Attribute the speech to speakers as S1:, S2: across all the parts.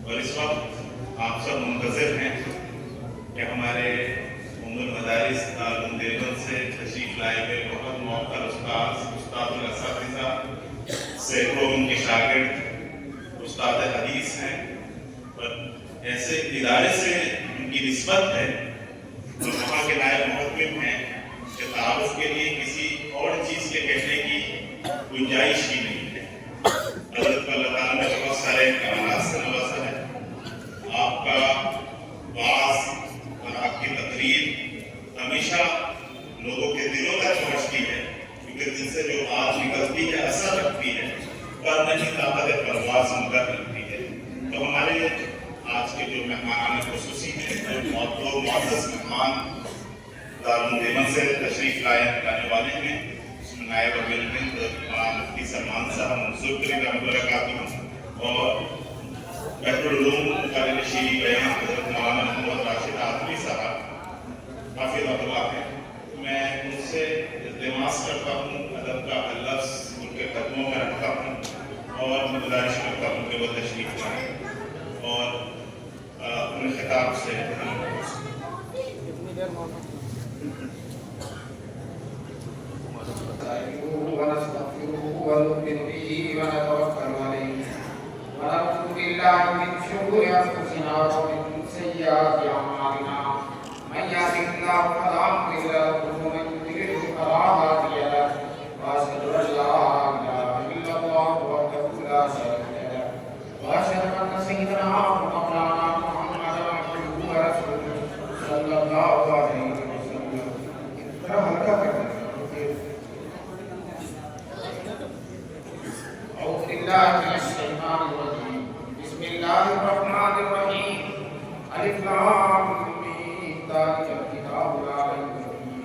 S1: اور اس وقت آپ سب منتظر ہیں کہ ہمارے ام المدارس دارالعلوم دیوبند سے تشریف لائے ہوئے بہت معطر استاد الاساتذہ سینکڑوں ان کے شاگرد استاد حدیث ہیں، اور ایسے ادارے سے ان کی نسبت ہے اور وہاں کے نائب محتمم ہیں کہ تعارف کے لیے کسی اور چیز کے کہنے کی گنجائش ہی نہیں ہے۔ حضرت اللہ تعالیٰ نے بہت سارے کرامات سے نوازا ہے۔ آپ کا واعظ اور آپ کی تقریر ہمیشہ لوگوں کے دلوں تک پہنچتی ہے، کیونکہ دل سے جو بات نکلتی ہے اثر رکھتی ہے، پر نہیں طاقت پرواز مگر رکھتی ہے۔ تو ہمارے آج کے جو مہمان خصوصی ہیں، جو معزز مہمان دارالعلوم دیوبند سے تشریف لانے والے ہیں، اس میں نائب امیر ہند مفتی سلمان صاحب منصور کریم رحمۃ اللہ وبرکاتہ، اور بحر العلوم مقرر شیریں بیان حضرت مولانا محمد راشد عاطفی صاحب حافظ اللہ ہیں۔ میں ان سے التماس کرتا ہوں، ادب کا لفظ ان کے قدموں میں رکھتا ہوں اور گزارش کرتا ہوں کہ وہ تشریف لائیں اور اپنے خطاب سے
S2: ونستغفره ونؤمن به ونتوكل عليه ونعوذ بالله من شرور انفسنا ومن سيئات اعمالنا من يهده الله فلا مضل له ومن يضلل فلا هادي له واشهد ان لا اله الا الله وحده لا شريك له واشهد ان سيدنا ومولانا محمدا عبده ورسوله صلى الله عليه وسلم۔ أعوذ بالله من الشيطان الرجيم، بسم الله الرحمن الرحيم، ألف لام ميم، ذلك الكتاب لا ريب فيه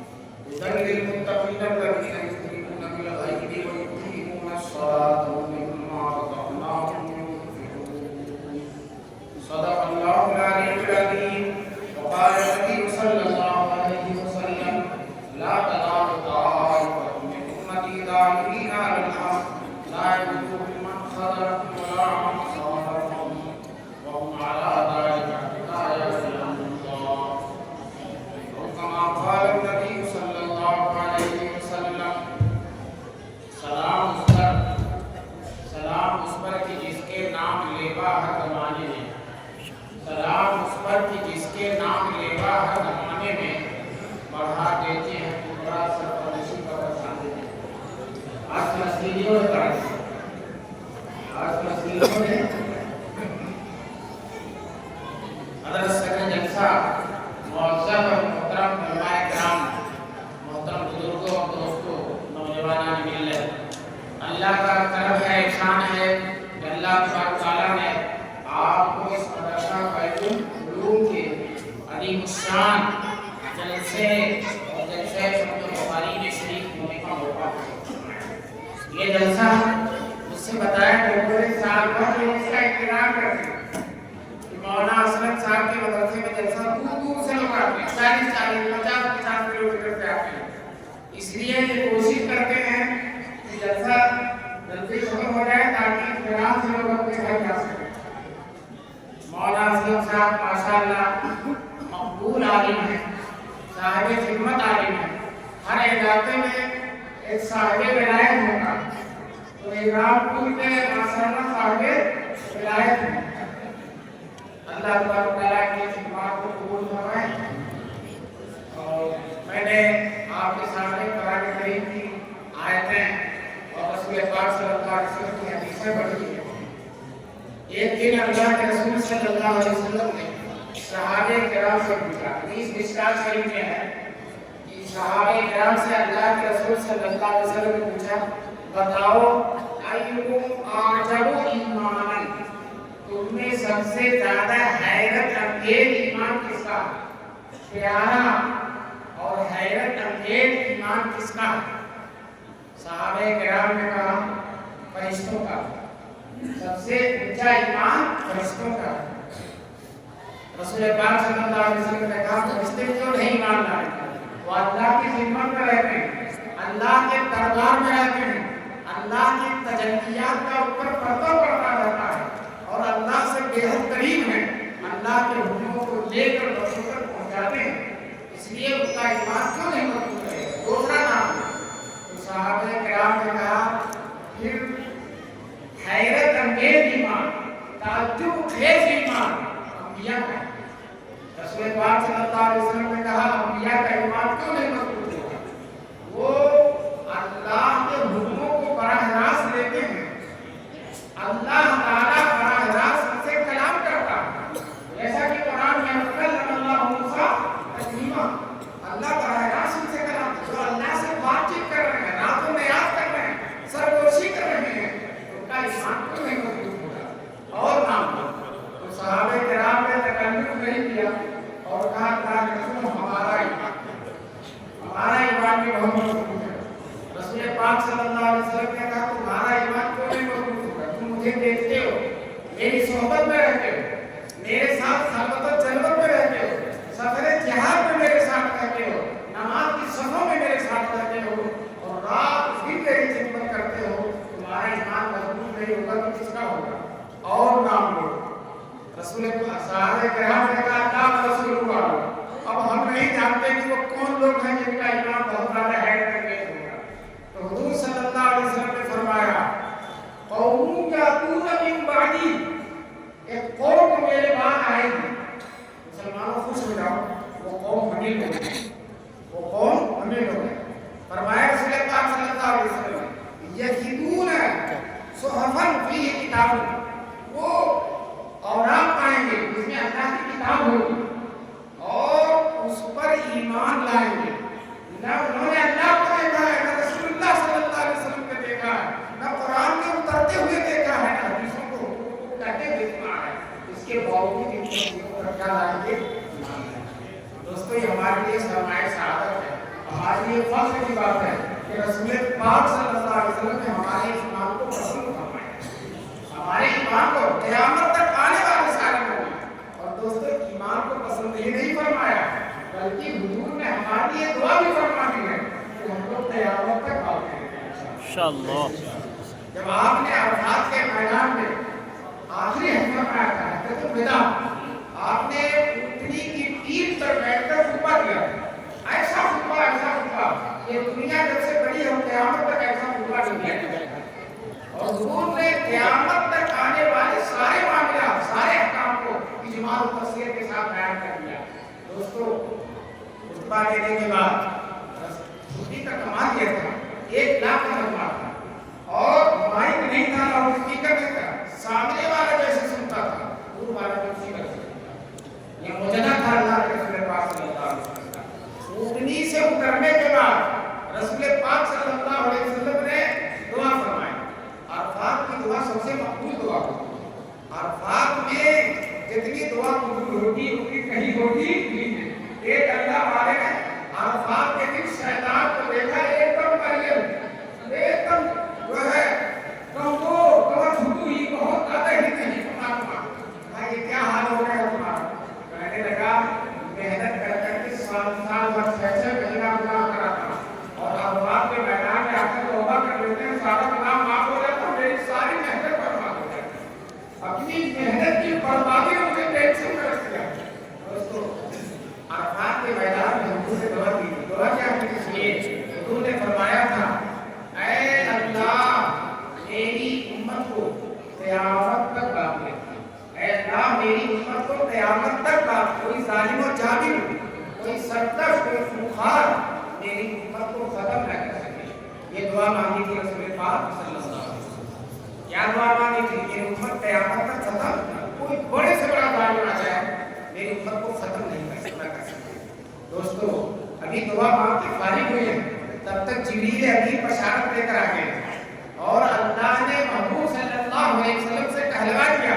S2: هدى للمتقين الذين يؤمنون بالغيب ويقيمون الصلاة ومما رزقناهم ينفقون۔ صدق الله العلي العظيم، وقال النبي صلى الله عليه وسلم: لا تزال طائفة من أمتي ظاهرين على الحق لا يضرهم من خذلهم ولا من خالفهم وهم على ذلك لا يعلمون الله، أو كما قال النبي صلى الله عليه وسلم: سلام اس پر کہ جس کے نام لیوا ہر زمانے میں، سلام اس پر کہ جس کے نام لیوا ہر زمانے میں بڑھا دیتے ہیں تو بڑا سرپرستی کا بچا دیتے ہیں۔ آج مسئلیوں نے حضرت صدر جلسہ معزز اور محترم علماء کرام، محترم بزرگوں اور دوستوں، نوجوانان ملت، اللہ کا کرم ہے، احسان ہے کہ اللہ تبارک تعالیٰ نے آپ کو اس مدرسہ بیت العلوم کے عظیم الشان جلسے اور جلسے سمجھ بخاری میں شریک ہونے کا موقع۔ یہ جلسہ مجھ سے بتایا کہ پورے سال بھر لوگ اس کا احترام کرتے ہیں کہ مولانا اسلم صاحب کے مدرسے میں جلسہ دور دور سے لوگ آتے ہیں، 40 50 کلومیٹر سے آتے ہیں۔ اس لیے یہ کوشش کرتے ہیں کہ جلسہ جلدی ختم ہو جائے تاکہ اطمینان سے لوگ اپنے گھر جا سکیں۔ مولانا اسلم صاحب ماشاءاللہ مقبول عالم ہیں، صاحب خدمت عالم ہیں۔ ہر علاقے میں ایک صاحب ولایت ہوگا، تو احرام پور میں ماشاءاللہ صاحب ولایت ہیں۔ اللہ تبارک تعالیٰ کی خدمات کو قبول فرمائے۔ اور میں نے آپ کے سامنے قرآن کریم کی آیتیں اور رسول پاک صلی اللہ علیہ وسلم کی حدیثیں پڑھی ہیں۔ ایک دن اللہ کے رسول صلی اللہ علیہ وسلم نے صحابہ کرام سے پوچھا، حدیث مشکات شریف میں ہے کہ صحابہ کرام سے اللہ کے رسول صلی اللہ علیہ وسلم نے پوچھا، بتاؤ ایکم اعجب ایمانا، تم میں سب سے زیادہ حیرت انگیز ایمان کس کا، پیارا اور حیرت انگیز ایمان کس کا؟ صحابہ کرام نے کہا فرشتوں کا، سب سے اونچا ایمان فرشتوں کا۔ رسول پاک صلی اللہ علیہ وسلم نے کہا فرشتے کیوں نہیں ایمان لائے؟ وہ اللہ کی خدمت میں رہتے ہیں، اللہ کے دربار میں رہتے ہیں، اللہ کی تجلیات کا اوپر پردہ پڑتا رہتا ہے اور اللہ سے سے بے حد قریب ہیں، اللہ کے حکموں کو لے کر بچوں تک پہنچاتے ہیں، اس لیے ان کا ایمان کیوں نہیں مضبوط ہے؟ دوسرا نام تو صحابہ کرام نے کہا پھر حیرت انگیز ایمان، تعجب خیز ایمان انبیاء کا۔ رسول پاک صلی اللہ علیہ وسلم نے کہا انبیاء کا ایمان کیوں نہیں مضبوط ہوگا؟ وہ اللہ کے حکموں کو براہ راست لیتے ہیں، اللہ تعالیٰ براہ راست ان سے کلام کرتا ہے، جیسا کہ قرآن میں کلم اللہ موسیٰ تکلیما، اللہ براہ راست ان سے کلام کرتا ہے، جو اللہ سے بات چیت کر رہے ہیں، راتوں میں یاد کر رہے ہیں، سرگوشی کر رہے ہیں، ان کا ایمان کیوں نہیں مضبوط ہوگا؟ اور نام تو صحابہ کرام نے تکلف نہیں کیا اور کہا ہمارا ایمان بھی بہت مضبوط ہے۔ رسول پاک صلی اللہ علیہ وسلم نے کہا تمہارا ایمان کیوں نہیں مضبوط ہوگا؟ تم مجھے دیکھتے ہو، میری صحبت میں رہتے ہو، میرے ساتھ خلوت و جلوت میں رہتے ہو، سفر جہاد میں میرے ساتھ رہتے ہو، نماز کی صفوں میں میرے ساتھ رہتے ہو اور رات دن میری خدمت کرتے ہو، تمہارا ایمان مضبوط نہیں ہوگا تو کس کا ہوگا؟ اور نام لو رسول صحابہ کرام نے کہا اللہ رسول اللہ، اب ہم نہیں جانتے کہ وہ کون لوگ ہیں جن کا ایمان بہت زیادہ حیرت انگیز ہوگا۔ تو حضور صلی اللہ علیہ وسلم نے فرمایا قوم یاتون من بعدی، ایک قوم میرے بعد آئے گی، مسلمانوں خوش ہو جاؤ، وہ قوم ہمیں لوگ ہیں، وہ قوم ہمیں لوگ ہیں۔ فرمایا رسول پاک صلی اللہ علیہ وسلم یجدون صحفا فیہ کتاب، وہ اوراق پائیں گے جس میں اللہ کی کتاب ہوگی اور اس پر ایمان لائیں گے، نہ انہوں نے اللہ کو دیکھا ہے، نہ رسول اللہ صلی اللہ علیہ وسلم کو دیکھا ہے، نہ قرآن کے اترتے ہوئے دیکھا ہے، نہ حدیثوں کو کہتے دیکھنا ہے، اس کے باوجود ان چیزوں پر کیا لائیں گے؟ ایمان لائیں گے۔ دوستو یہ ہمارے لیے سرمایہ سعادت ہے، ہمارے لیے فخر کی بات ہے کہ رسول پاک صلی اللہ علیہ وسلم نے ہمارے ایمان کو پسند فرمایا، ہمارے ایمان کو قیامت تک آنے والے سارے لوگ، اور دوستو ایمان کو پسند ہی نہیں فرمایا بلکہ حضور نے ہمارے لیے دعا بھی فرمانی ہے کہ ہم لوگ قیامت تک آتے ہیں انشاءاللہ۔ جب آپ نے عرفات کے میدان میں آخری حکم میں آیا تھا حجۃ الوداع، آپ نے اونٹنی کی پیٹھ پر بیٹھ کر خطبہ دیا، ایسا خطبہ یہ دنیا جب سے بڑی ہے قیامت تک ایسا خطبہ نہیں دیا جائے گا، اور حضور نے قیامت تک آنے والے سارے معاملات، سارے احکام کو اجمال و تفصیل کے ساتھ بیان کر دیا۔ دوستو خطبہ دینے کے بعد خطبے کا کمال یہ تھا 1 لاکھ کا خطبہ تھا اور مائک نہیں تھا اور اسپیکر نہیں تھا، سامنے والا جیسے سنتا تھا دور والا بھی کر سکتا۔ یہ معجزہ تھا اللہ کے رسول پاک صلی اللہ علیہ وسلم کا۔ اونٹنی سے اترنے کے بعد رسول پاک صلی اللہ علیہ وسلم نے دعا فرمائی، عرفات کی دعا سب سے مقبول دعا ہوتی ہے، عرفات میں جتنی دعا قبول ہوتی اتنی کہیں ہوتی نہیں ہے۔ ایک اللہ والے نے عرفات کے دن شیطان کو دیکھا ایک دم مریم، ایک دم جو ہے کمزور چھوٹو ہی بہت زیادہ ہی نہیں پتا یہ کیا حال ہو گیا تمہارا؟ کہنے لگا محنت کر کر کے سال وقت ایسے مہینہ گناہ کرا تھا اور عرفات کے میدان میں آ کر توبہ کر لیتے ہیں، سارا گناہ معاف ہو جاتا، میری ساری محنت برباد ہو جاتی، اپنی محنت کی بربادی نے مجھے ٹینشن میں رکھ دیا۔ دوستو عرفات کے میدان میں حضور نے دعا کی، دعا کیا کی؟ اس لیے حضور نے فرمایا تھا اے اللہ میری امت کو قیامت تک باقی رکھ، اے اللہ میری امت کو قیامت تک باقی، کوئی ظالم و جابر، کوئی سرکش، کوئی خونخوار میری امت کو ختم نہ کر سکے۔ یہ دعا مانگی تھی رسول پاک صلی اللہ علیہ وسلم۔ کیا دعا مانگی تھی؟ میری امت قیامت تک ختم، کوئی بڑے سے بڑا ظالم آ جائے میری امت کو ختم نہیں کر سکے۔ دوستو ابھی دعا مانگ کے فارغ ہوئے ہیں، تب تک جبریل امین بشارت لے کر آ گئے اور اللہ نے محبوب صلی اللہ علیہ وسلم سے کہلوا دیا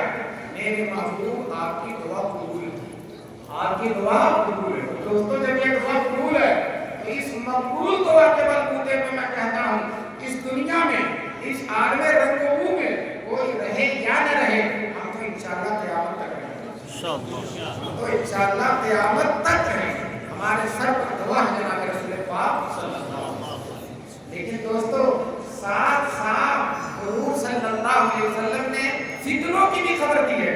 S2: میرے محبوب آپ کی دعا قبول ہے، آپ کی دعا قبول ہے۔ دوستو جب یہ دعا قبول ہے تو اس مقبول دعا کے بلبوتے پہ میں کہتا ہوں اس دنیا میں، اس عالم رنگ و بو میں کوئی رہے یا نہ رہے، ہم تو انشاءاللہ قیامت تک رہیں گے، ہم تو انشاءاللہ قیامت تک رہیں گے، ہمارے سر پر دعا ہے جناب رسول پاک صلی اللہ علیہ وسلم۔ لیکن دوستو ساتھ ساتھ حضور صلی اللہ علیہ وسلم نے فتنوں کی بھی خبر دی ہے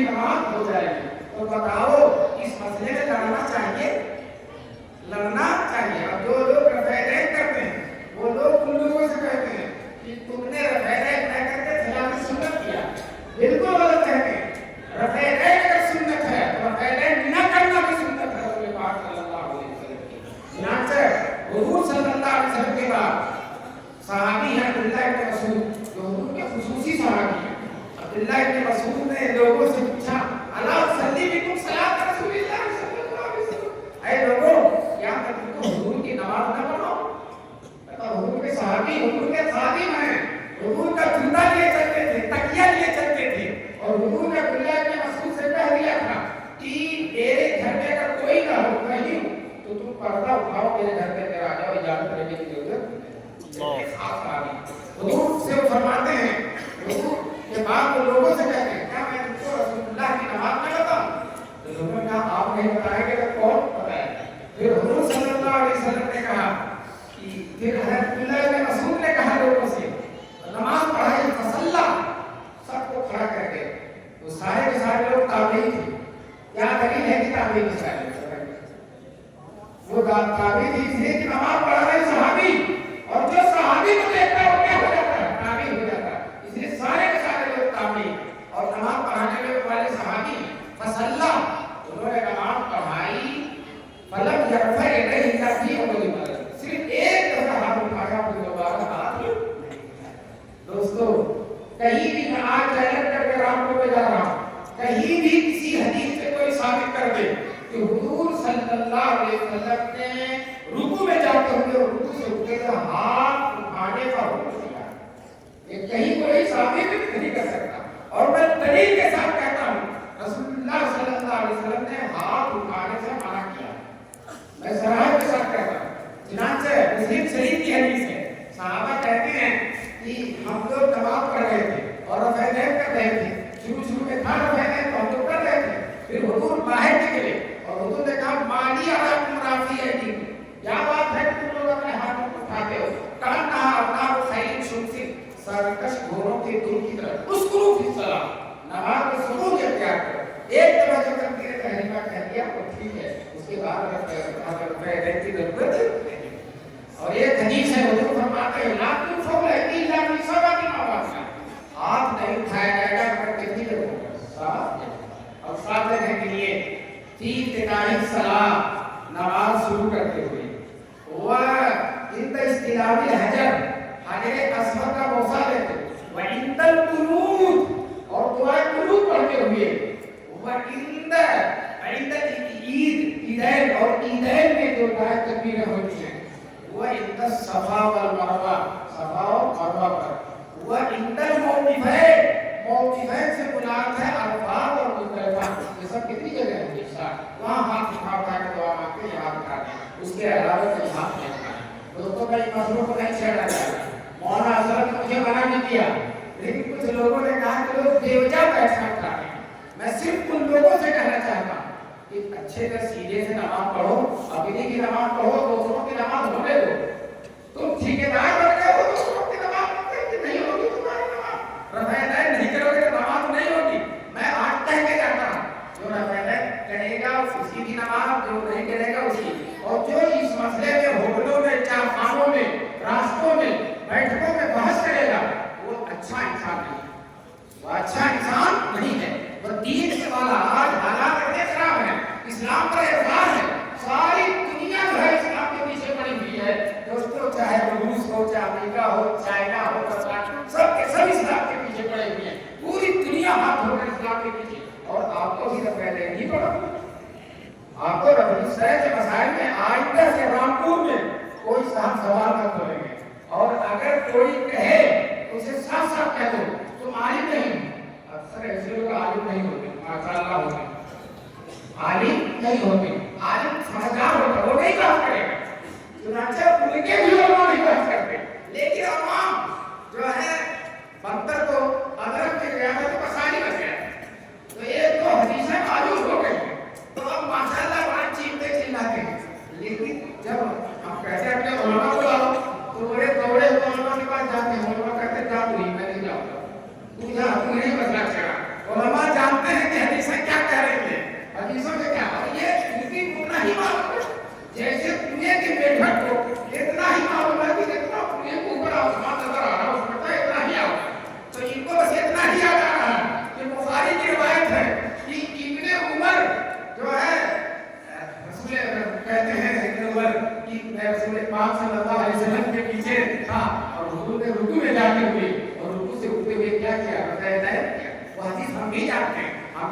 S2: کی نماز ہو جائے گی۔ تو بتاؤ اس مسئلے میں لڑنا چاہیے؟ لڑنا چاہیے۔ اب جو لوگ رفعین کرتے ہیں وہ لوگ ان لوگوں سے کہتے ہیں کہ تم نے رفعین نہ کر کے خلاف سنت کیا، بالکل غلط کہتے ہیں۔ رفعین اگر سنت ہے تو رفعین نہ کرنا بھی سنت ہے رسول پاک صلی اللہ علیہ وسلم کی۔ چنانچہ حضور صلی اللہ علیہ وسلم کے بعد صحابی ہیں عبداللہ ابن مسعود جو حضور کے خصوصی صحابی ہیں۔ عبداللہ ابن مسعود نے لوگوں سے پوچھا الا صلی بکم صلاۃ رسول اللہ صلی اللہ علیہ وسلم، اے لوگوں کیا میں تم کو حضور کی نماز نہ پڑھاؤں؟ حضور کے صحابی حضور کے خادم ہیں، حضور کا جوتا لیے چلتے تھے، تکیہ لیے چلتے تھے، اور حضور نے عبداللہ ابن مسعود سے کہہ دیا تھا کہ میرے گھر میں اگر کوئی نہ ہو کہیں تو تم پردہ اٹھاؤ میرے گھر پہ آ جاؤ، اجازت لینے کی ضرورت نہیں۔ خاص آدمی حضور سے فرماتے ہیں، حضور کے بعد وہ لوگوں سے کہتے ہیں کیا میں تم کو رسول اللہ کی نماز نہ بتاؤں؟ تو لوگوں نے کہا آپ نہیں بتائیں گے تو کون بتائے؟ پھر حضور صلی اللہ علیہ وسلم نے کہا کہ پھر حضرت عبداللہ ابن مسعود نے کہا لوگوں سے نماز پڑھائی فصلہ، سب کو کھڑا کر کے، وہ سارے کے سارے لوگ تابعی تھے۔ کیا دلیل ہے کہ تابعی کے سارے وہ تابعی تھی اس لیے کہ نماز پڑھا رہے صحابی، اور جو صحابی کو دیکھتا ہے وہ کیا ہو جاتا ہے؟ تابعی ہو جاتا ہے۔ اس لیے سارے کے سارے لوگ تابعی اور نماز پڑھانے والے صحابی فصلہ، انہوں نے نماز پڑھائی فلم یرفع الیہ فی اول مرہ، صرف ایک دفعہ ہاتھ اٹھایا پھر دوبارہ ہاتھ نہیں اٹھایا۔ دوستو کہیں بھی میں آج چیلنج کر کے آپ کو بتا رہا ہوں، کہیں بھی کسی حدیث سے کوئی ثابت کر دے کہ حضور صلی اللہ علیہ وسلم نے رکوع میں جاتے ہوئے اور رکوع سے اٹھتے ہوئے ہاتھ اٹھانے کا حکم دیا، یہ کہیں کوئی ثابت نہیں کر سکتا۔ اور میں دلیل کے ساتھ کہتا ہوں رسول اللہ صلی اللہ علیہ وسلم نے ہاتھ اٹھانے سے منع کیا، میں صراحت کے ساتھ کہتا ہوں۔ چنانچہ مسلم شریف کی حدیث ہے، صحابہ کہتے ہیں کہ ہم لوگ نماز پڑھ رہے تھے اور رفعین کر رہے تھے، شروع میں تھا رفعین تو ہم لوگ کر رہے تھے، پھر حضور باہر نکلے اور حضور نے کہا مالی علیکم رافی ایدیکم، کیا بات ہے کہ تم لوگ اپنے ہاتھوں کو اٹھاتے ہو؟ کہا ابناء خیل شمس، سرکش گھوڑوں کے دل کی طرح اسکرو فی الصلاۃ، نماز میں سکون اختیار کرو۔ ایک دفعہ جب تکبیر تحریمہ کہہ دیا تو ٹھیک ہے، اس کے بعد رفعین کی ضرورت نہیں۔ اور ایک حدیث ہے حضور فرماتے ہیں لا تنفع الايدي الا في سبع مواضع، ہاتھ نہیں اٹھایا جائے گا مگر کتنی جگہوں؟ سات جگہ۔ اور سات جگہ کے لیے فی ابتداء الصلاۃ، نماز شروع کرتے ہوئے، وعند استلام الحجر، حجر اسود کا بوسہ لیتے، وعند القنوت، اور دعائے قنوت پڑھتے ہوئے، وعند عید، عیدین اور عیدین میں جو دعائے تکبیریں ہوتی ہیں، وعند الصفا والمروہ، صفا و مروہ پر، وعند الموقفین، موقفین سے مراد ہے عرفات اور مزدلفہ، یہ سب کتنی جگہ ہیں؟ وہاں ہاتھ اٹھا کے دعا مانگتے ہیں، ہاتھ اٹھا کے، اس کے علاوہ کوئی ہاتھ نہیں اٹھانا۔ دوستوں میں ان مسئلوں کو نہیں چھیڑنا چاہتا، مولانا حضرت نے مجھے منع نہیں کیا، لیکن کچھ لوگوں نے کہا کہ لوگ بے وجہ پیسہ اٹھا رہے ہیں۔ میں صرف ان لوگوں سے کہنا چاہتا ہوں کہ اچھے سے سیدھے سے نماز پڑھو، اپنی کی نماز پڑھو، دوسروں کی نماز ہونے دو۔ تم ٹھیکیدار بن گئے ہو، دوسروں کی نماز نہیں ہوگی، تمہاری نماز رفعین نہیں کرو گے تو نماز نہیں ہوگی۔ میں آج کہہ کے جاتا ہوں جو رفعین کرے گا اسی کی نماز، جو نہیں کرے گا اسی۔ اور جو اس مسئلے میں ہوٹلوں میں، چارخانوں میں، راستوں میں، بیٹھکوں میں بحث کرے گا وہ اچھا انسان نہیں ہے، وہ اچھا انسان نہیں ہے، وہ دین سے والا۔ آج حالات اتنے خراب ہیں، اسلام پر اعتراض ہے، ساری دنیا جو ہے اسلام کے پیچھے پڑی ہوئی ہے۔ دوستوں چاہے وہ روس ہو، چاہے امریکہ ہو، چائنا ہو، سب کے سب اسلام کے پیچھے پڑے ہوئے ہیں، پوری دنیا ہاتھ دھو کر اسلام کے پیچھے۔ اور آپ کو بھی پہلے نہیں پڑھا، آپ کو رفیع صاحب کے مسائل میں آئندہ سے رامپور میں کوئی صاحب سوال نہ کریں گے، اور اگر کوئی کہے تو اسے صاف صاف کہہ دو تم عالم نہیں ہو۔ اکثر ایسے لوگ عالم نہیں ہوتے، ماشاء اللہ ہوتے، عالم نہیں ہوتے، عالم سمجھدار ہوتا، وہ نہیں کام کرے گا، چنانچہ ان کے بھی علماء نہیں بات کرتے، لیکن عوام جو ہے بندر کو ادرک کے گیا تو پسانی بچ گیا، تو ایک دو حدیثیں معلوم ہو گئی تو اب ماشاء اللہ وہاں چیختے چلاتے ہیں۔ لیکن جب ہم کہتے ہیں اپنے علماء کو لاؤ تو بڑے دوڑے علماء کے پاس جاتے ہیں، علماء کہتے ہیں جا تو نہیں، میں نہیں جاؤں گا، تو نہیں مسئلہ چڑھا۔ علماء جانتے ہیں کہ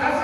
S2: 10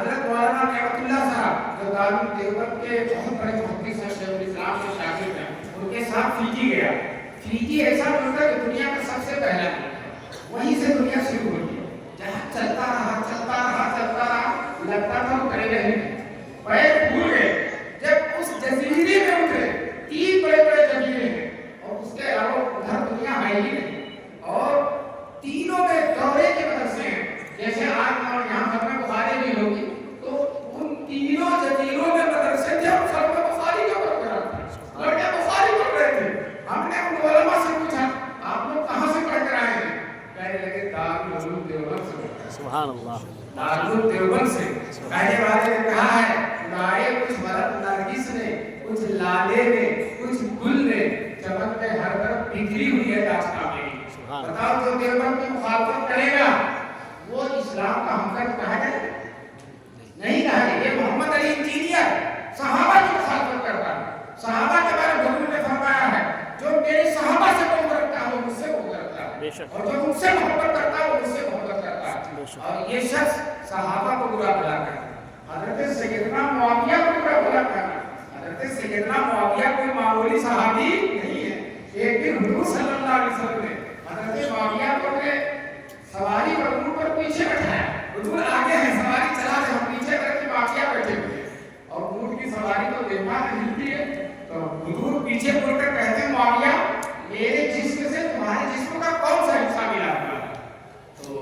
S2: حضرت مولانا نعمت اللہ صاحب جو دارالعلوم دیوبند کے بہت بڑے محدث ہیں، شیخ الاسلام کے شاگرد ہیں، ان کے ساتھ فیجی گیا. فیجی ایسا ملک ہے کہ دنیا کا سب سے پہلا ملک ہے، وہیں سے دنیا شروع ہوئی ہے. جہاں چلتا رہا لگتا تھا وہ کرے گا ہی نہیں. پیر پھول گئے. جب اس جزیرے میں اترے، 3 بڑے بڑے جزیرے ہیں اور اس کے علاوہ ادھر دنیا ہے ہی نہیں، اور تینوں میں دورے کی مدد سے جیسے آج یہاں ختم بخاری بھی ہوگی تو ان تینوں جزیروں میں مدرسے تھے اور سب میں بخاری کا پروگرام تھا. لڑکے بخاری پڑھ رہے تھے. ہم نے ان علماء سے پوچھا آپ لوگ کہاں سے پڑھ کر آئے ہیں؟ کہنے لگے دارالعلوم دیوبند سے.
S3: سبحان اللہ.
S2: دارالعلوم دیوبند سے. کہنے والے نے کہا ہے گائے کچھ مرد نرگس نے، کچھ لالے نے، کچھ گل نے، چمن میں ہر طرف بکھری ہوئی ہے داستان میری. بتاؤ جو دیوبند کی مخالفت کرے گا وہ اسلام کا ہمدرد کہا جائے؟ نہیں کہا جائے. یہ محمد علی انجینئر صحابہ کی مخالفت کرتا ہے. صحابہ کے بارے میں حضور نے فرمایا ہے جو میرے صحابہ سے محبت رکھتا ہے وہ مجھ سے محبت رکھتا ہے، اور جو مجھ سے محبت کرتا ہے وہ مجھ سے محبت کرتا ہے. اور یہ شخص صحابہ کو برا بلا کر حضرت سیدنا معاویہ کو برا بلا کر. حضرت سیدنا معاویہ کوئی معمولی صحابی نہیں ہے. ایک دن حضور صلی اللہ علیہ وسلم نے حضرت معاویہ کو اپنے سواری پر اونٹ پر پیچھے بٹھایا. حضور آگے ہیں، سواری چلا رہے، ہم پیچھے کر کے معاویہ بیٹھے ہوئے اور اونٹ کی سواری تو بے معنی ہلتی ہے. تو حضور پیچھے مڑ کر کہتے ہیں معاویہ میرے جسم سے تمہارے جسم کا کون سا حصہ ملا ہوا ہے؟ تو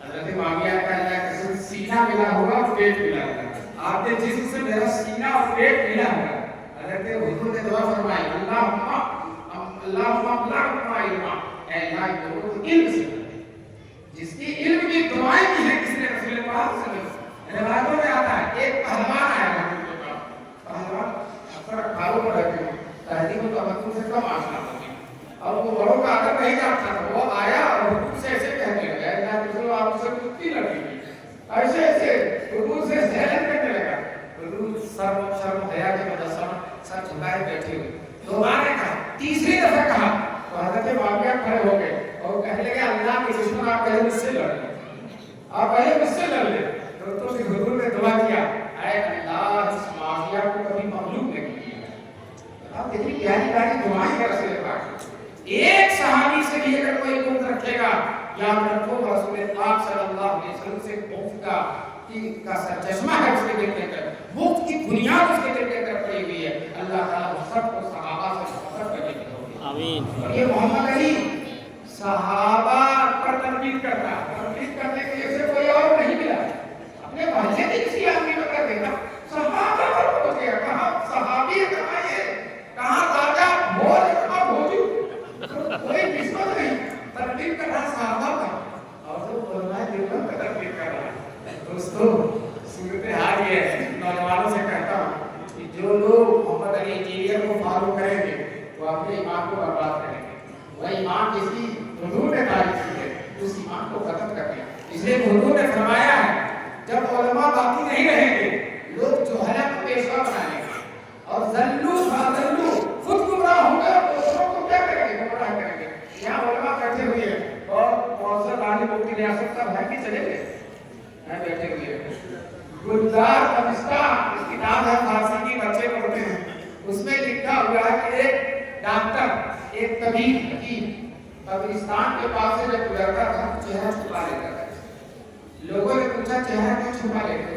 S2: حضرت معاویہ کا اللہ قسم سینہ ملا ہوا اور پیٹ ملا ہوا. آپ کے جسم سے میرا سینہ اور پیٹ ملا ہوا. حضرت حضور نے دعا فرمائی اللہم اے اللہ علم سے، جس کی علم کی دعائیں کی ہے کس نے رسول پاک صلی اللہ علیہ وسلم. روایتوں میں آتا ہے ایک پہلوان آیا حضور کے پاس. پہلوان اکثر اکھاڑوں میں رہتے ہیں، تہذیب و تمدن سے کم آشنا ہوتے ہیں اور وہ بڑوں کا ادب نہیں جانتا تھا. وہ آیا اور حضور سے ایسے کہنے لگا اللہ رسول آپ سے کتنی لڑکی ہوئی ایسے ایسے حضور سے ذہن کرنے لگا. حضور شرم حیا کے مجسمہ سر جھکائے بیٹھے ہوئے. دوبارہ کہا، تیسری دفعہ کہا تو حضرت معاویہ کھڑے ہو گئے اور کہنے لگے اللہ کے دشمن آپ پہلے مجھ سے لڑ لیں، آپ پہلے مجھ سے لڑ لیں. تو حضور نے دعا کیا اے اللہ اس معاویہ کو کبھی مغلوب نہیں کیا. آپ دیکھیں پیاری پیاری دعائیں کر رسول پاک. ایک صحابی سے بھی اگر کوئی بغض رکھے گا یاد رکھو رسول پاک صلی اللہ علیہ وسلم سے بغض کا سرچشمہ ہے اس کے دل کے اندر، بغض کی بنیاد اس کے دل کے اندر پڑی ہوئی ہے. اللہ تعالیٰ سب کو صحابہ سے محبت کرنے کی توفیق. آمین. اور یہ محمد علی صحابہ پر تنقید کرتا ہے. تنقید کرنے کے لیے اسے کوئی اور نہیں ملا. اپنے بھائی سے کسی آدمی کو کر دیتا صحابہ پر ہو گیا. کہاں صحابی ہے، کہاں یہ، کہاں راجہ بھوج، کہاں بھوجو، کوئی نسبت نہیں. تنقید کر رہا صحابہ کا اور جو علماء دیوبند کا تنقید کر رہا ہے. دوستو صورتحال یہ ہے، نوجوانوں سے کہتا ہوں کہ جو لوگ محمد علی انجینئر کو فالو کریں گے وہ اپنے ایمان کو برباد کریں گے. وہ ایمان جس کی حضور نے تعریف کی ہے اس ایمان کو ختم کر دیا. اس لیے حضور نے فرمایا ہے جب علماء باقی نہیں رہیں گے لوگ جہلا کو پیشوا بنائیں گے اور ذلو فاذلو، خود گمراہ ہوں گے اور دوسروں کو کیا کریں گے؟ گمراہ کریں گے. یہاں علماء بیٹھے ہوئے ہیں اور معزز عالم مفتی ریاست صاحب ہیں کہ چلے گئے ہیں بیٹھے ہوئے ہیں. گلزار پاکستان اس کتاب ہے فارسی کی، بچے پڑھتے ہیں. اس میں لکھا ہوا ہے کہ ایک ڈاکٹر، ایک طبیب حکیم قبرستان کے پاس سے جب گزرتا تھا چہرہ چھپا لیتا تھا. لوگوں نے پوچھا چہرہ کیوں چھپا لیتے؟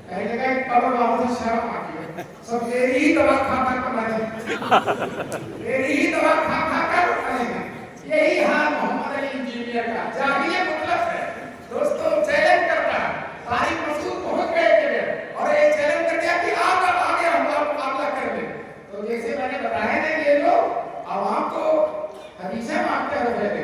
S2: کہنے لگا ایک قبر والوں سے شرم آتی ہے، سب میری ہی دوا کھا کر مرے، میری ہی دوا کھا کھا کر مرے. یہی حال محمد علی انجینئر کا جاہلیہ مطلق ہے. دوستو چیلنج کرتا ہے، تاریخ مسعود پہنچ گئے کہ اور یہ چیلنج کر دیا کہ آپ اب آگے ہمارا مقابلہ کر لیں. تو جیسے میں نے بتایا نا یہ لوگ عوام کو حدیثیں مانگتے ہوئے تھے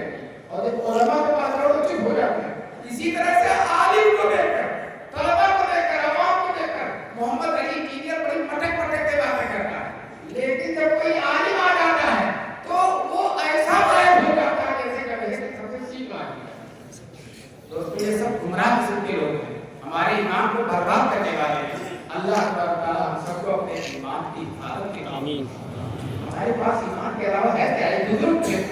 S2: اور جب علماء کے پاس جاؤ تو چپ ہو جاتے ہیں. اسی طرح سے عالم کو دیکھ کر، طلبا کو دیکھ کر، عوام کو دیکھ کر محمد علی انجینئر بڑی مٹک مٹک کے باتیں کرتا ہے. لیکن جب کوئی عالم آ جاتا ہے تو وہ ایسا غائب ہو جاتا ہے جیسے کہ سب سے سیکھ آدمی ہے. دوستو یہ سب گمراہ قسم کے لوگ ہیں، ہمارے ایمان کو برباد کرنے والے ہیں. اللہ تعالیٰ ہم سب کو اپنے ایمان کی حفاظت کی. آمین. ہمارے پاس ایمان کے علاوہ ہے کیا؟ ایک بزرگ تھے،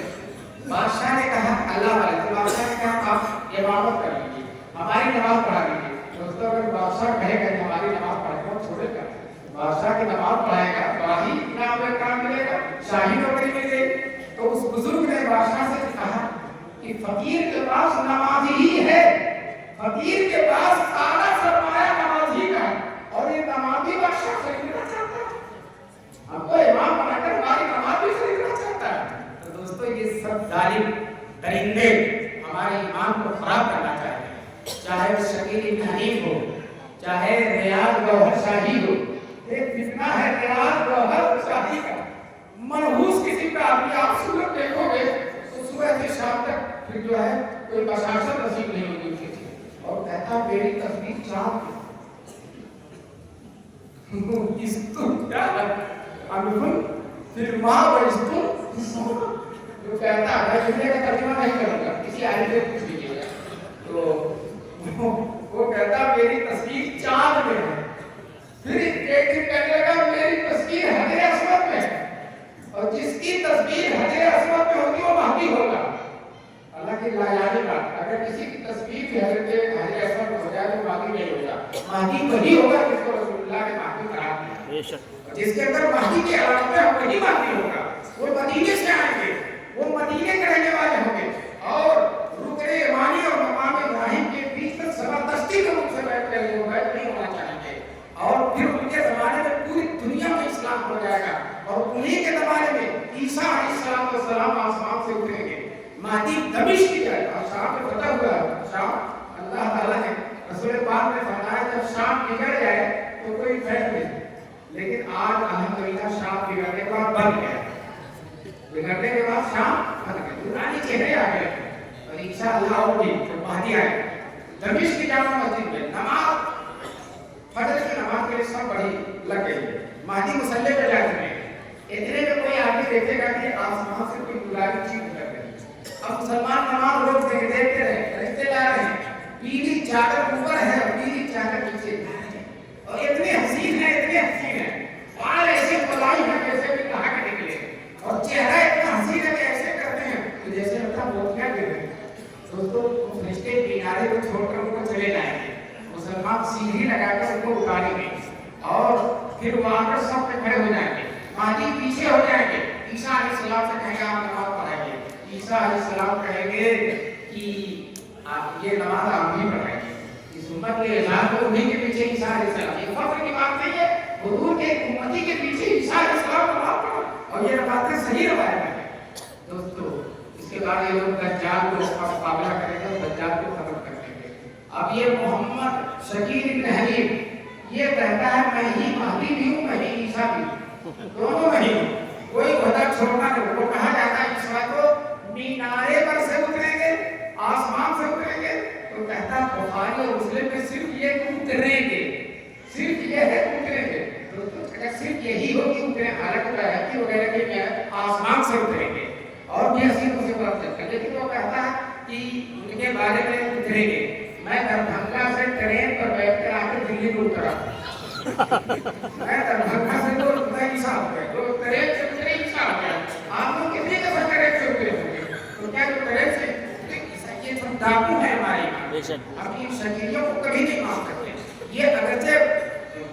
S2: بادشاہ نے کہا اللہ والے تو بادشاہ نے کہا آپ امامت کر لیجیے، ہماری نماز پڑھا لیجیے. دوستوں اگر بادشاہ کہے فقیر کے پاس سارا سرمایہ نمازی کا ہے اور یہ نمازی بادشاہ خریدنا چاہتا ہے، ہم کو امام بنا کر ہماری نماز بھی خریدنا چاہتا ہے۔ تو دوستو یہ سب ظالم درندے ہمارے ایمان کو خراب کرنا چاہتے ہیں، چاہے وہ شکیل بن حنیف ہو، چاہے ریاض گوہر شاہی ہو، ایک فتنہ ہے ریاض گوہر شاہی کا، منحوس کسی کا ابھی آپ صورت دیکھو گے تو صبح سے شام تک پھر جو ہے کوئی بشاشت نصیب نہیں ہوگی اس کی، اور کہتا میری تصویر چاند اس تو کیا ہے انفن پھر ماں و اس تو جو کہتا ہے میں جملے کا ترجمہ نہیں کروں گا، کسی آئے سے پوچھ لیجیے گا، تو وہ کہتا میری تصویر چاند میں ہے، پھر ایک دن کہنے لگا میری تصویر حجر اسود میں ہے، اور جس کی تصویر حجر اسود میں ہوگی وہ مہدی ہوگا۔ اللہ کی لایانی بات، اگر کسی کی تصویر بھی حجر اسود میں ہو جائے تو مہدی نہیں ہوگا، مہدی وہی ہوگا جس کو رسول اللہ نے مہدی قرار دیا، جس کے اندر مہدی کی علامت ہے وہی مہدی ہوگا، وہ مدینے سے آئیں گے، وہ مدینے کے رہنے والے ہوں گے، اور رکن یمانی اور مقام ابراہیم کے بیچ میں زبردستی کے روپ سے بیٹھ رہے ہوں گے، نہیں ہونا چاہیں گے، اور پھر ان کے زمانے میں پوری دنیا میں اسلام ہو جائے گا، اور انہی کے زمانے میں عیسیٰ علیہ السلام آسمان سے اتریں گے، مہدی دمشق کی جائے گا، شام میں فتح ہوا ہے، شام اللہ تعالیٰ نے رسول پاک نے فرمایا جب شام بگڑ جائے تو کوئی فرق نہیں، لیکن آج الحمدللہ شام بگڑنے کے بعد بن گیا، بگڑنے کے بعد شام بن گیا، نورانی چہرے آ گئے، اور انشاءاللہ ہوگی جب مہدی آئے دمشق کی جامع مسجد میں نماز فجر کی نماز کے لیے سب بڑی لگ گئی، مہدی مسلح پہ جا چکے ہیں، اتنے میں کوئی آگے دیکھے گا کہ آسمان سے کوئی گلابی چیز اتر رہی ہے، اب مسلمان نماز روک دیں گے، دیکھتے رہے فرشتے لا رہے ہیں، پیلی چادر اوپر ہے اور پیلی چادر نیچے ہے، اور اتنے حسین ہیں، اتنے حسین ہیں، بال ایسے بلائی ہیں جیسے بھی کہاں کے نکلے، اور چہرہ اتنا حسین ہے کہ ایسے کرتے ہیں تو جیسے لگتا موتیاں گر رہے ہیں۔ دوستو فرشتے کنارے کو چھوڑ کر ان کو چلے جائیں گے، مسلمان سیڑھی لگا کر ان کو اتاریں گے، اور پھر وہاں پر سب پہ کھڑے ہو جائیں گے، مہدی پیچھے ہو جائیں گے، عیسیٰ علیہ السلام سے کہیں گے آپ نماز پڑھائیں گے، عیسیٰ علیہ السلام کہیں گے کہ آپ یہ نماز آپ بھی پڑھائیں گے، اس امت کے اعلان کو انہیں کے پیچھے عیسیٰ علیہ السلام، یہ فخر کی بات نہیں ہے، حضور کے امتی کے پیچھے عیسیٰ علیہ السلام نماز پڑھا، اور یہ باتیں صحیح روایت ہیں۔ دوستو اس کے بعد یہ لوگ دجال کو مقابلہ کریں گے اور دجال کو ختم کر دیں گے۔ اب یہ محمد شکیل بن حنیف یہ کہتا ہے میں ہی مہدی بھی ہوں میں ہی عیسیٰ بھی ہوں، دونوں میں ہی ہوں، کوئی وعدہ چھوڑنا نہیں، وہ کہا جاتا ہے عیسیٰ کو مینارے پر سے اتریں گے، آسمان سے اتریں گے، تو کہتا ہے بخاری اور مسلم میں صرف یہ کہ اتریں گے، صرف یہ ہے اتریں گے، اگر صرف یہی ہو کہ اتریں، حالانکہ بحقی وغیرہ کے میں آسمان سے اتریں گے اور بھی حسین اسے بات کرتا ہے، لیکن وہ کہتا ہے کہ ان کے بارے میں اتریں گے، میں دربھنگا سے ٹرین پر بیٹھ کر آ کر دلی کو اترا، میں دربھنگا سے تو اتنا ہی صاحب ہے، تو ٹرین سے اترے ہی صاحب ہے، آپ لوگ کتنے دفعہ ٹرین سے اترے ہوں گے، تو کیا جو ٹرین سے یہ سب ڈاکو ہے ہمارے، ہم ان شکیلیوں کو کبھی نہیں معاف کرتے، یہ اگرچہ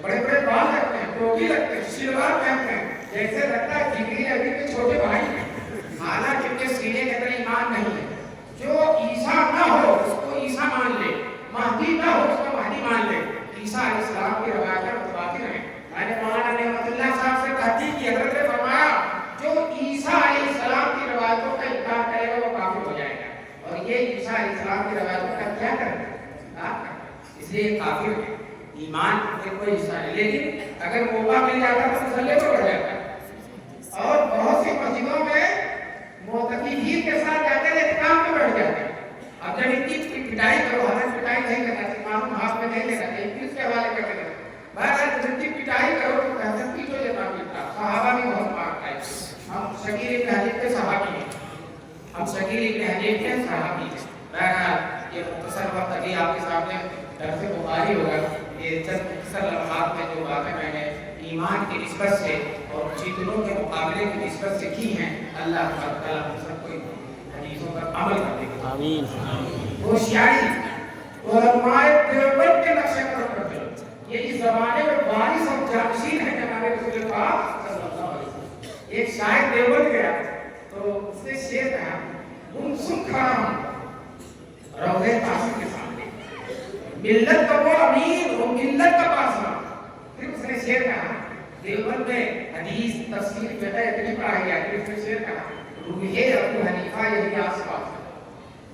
S2: بڑے بڑے بال رکھتے ہیں، ٹوپی رکھتے ہیں، شلوار پہنتے ہیں، جیسے لگتا ہے جبریل ابھی کے چھوٹے بھائی ہیں، حالانکہ ان کے سینے کے اندر ایمان نہیں ہے، جو عیسیٰ نہ ہو اس کو عیسیٰ مان لے، مہدی نہ ہو اس کو مہدی مان لے، عیسیٰ علیہ السلام کی روایتیں متواتر ہیں، میں نے مولانا نعمت اللہ صاحب سے تحقیق کی، حضرت نے فرمایا جو عیسیٰ علیہ السلام کی روایتوں کا انکار کرے گا وہ کافر ہو جائے گا، اور یہ عیسیٰ علیہ السلام کی روایتوں کا کیا کرے گا، اس لیے کافر ہے، ایمان کے کوئی حصہ نہیں، لیکن اگر موقع مل جاتا تو مسلح پر بڑھ جاتا ہے، اور بہت سی مسجدوں میں معتکفین کے ساتھ جا کر احتکام میں بیٹھ جاتے ہیں، اب جب ان کی پٹائی کرو، حالانکہ پٹائی نہیں کرنا چاہیے، معلوم ہاتھ میں نہیں لینا چاہیے، پولیس کے حوالے کر دینا، بہرحال جب کی پٹائی کرو تو کہتے ہیں پیچھو یہ کام کرتا، صحابہ بھی بہت مارتا ہے، ہم شکیل ابن حنیف کے صحابی ہیں، ہم شکیل ابن حنیف کے صحابی ہیں، بہرحال یہ مختصر وقت ابھی آپ کے سامنے درس بخاری ہوگا، یہ چند مختصر لمحات میں جو باتیں میں نے ایمان کی نسبت سے اور جتنوں کے مقابلے کی نسبت سے کی ہیں، اللہ تعالیٰ ہم سب کو حدیثوں پر عمل کرنے کی آمین۔ ہوشیاری علماء دیوبند کے نقشے قدم کرتے ہیں، یہ اس زمانے میں وارث اور جانشین ہے جناب رسول پاک صلی اللہ علیہ وسلم۔ ایک شاعر دیوبند گیا تو اس نے شعر کہا گمسم کھڑا ہوں روضہ قاسم کے سامنے، ملت کا وہ امیر، وہ ملت کا پاسبان۔ پھر اس نے شعر کہا، دیوبند میں حدیث تفسیر فقہ اتنی پڑھائی جاتی ہے، اس نے شعر کہا، روح ابو حنیفہ یہی آس پاس ہے،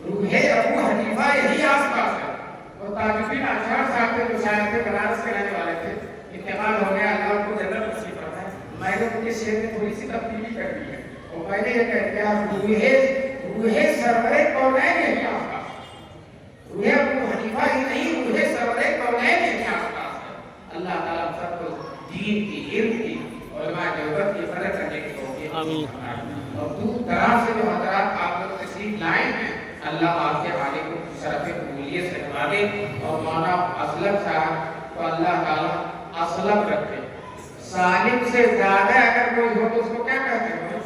S2: روح ابو حنیفہ یہی آس پاس ہے۔ وہ تاج الدین اشرف صاحب کے جو شاعر تھے، بنارس کے رہنے والے تھے، انتقال ہو گیا، اللہ ان کو جنت نصیب فرمائے۔ میں نے ان کے شعر میں تھوڑی سی تبدیلی کر دی ہے، اور میں نے یہ کہہ دیا، روح سرور کونین یہی آس پاس ہے، روح ابو حنیفہ ہی نہیں، روح سرور کونین یہی آس پاس ہے۔ اللہ تعالیٰ سب کو دین کی، علم کی، علماء دیوبند کی قدر کرنے کی توفیق عطا فرمائے۔ اور دور دراز سے جو حضرات آپ لوگ تشریف لائے ہیں، اللہ آپ کے حالے کو شرف قبولیت سے نوازے، اور مولانا اسلم صاحب کو اللہ تعالیٰ اسلم رکھے۔ سالم سے زیادہ اگر کوئی ہو تو اس کو کیا کہتے ہیں؟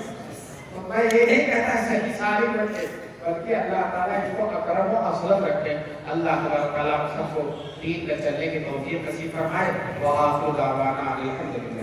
S2: تو میں یہ نہیں کہتا صحیح سالم رکھے، بلکہ اللہ تعالیٰ اس کو اکرم و اسلم رکھے۔ اللہ تعالیٰ سب کو دین پر چلنے کی توفیق نصیب فرمائے۔ وآخر دعوانا الحمدللہ۔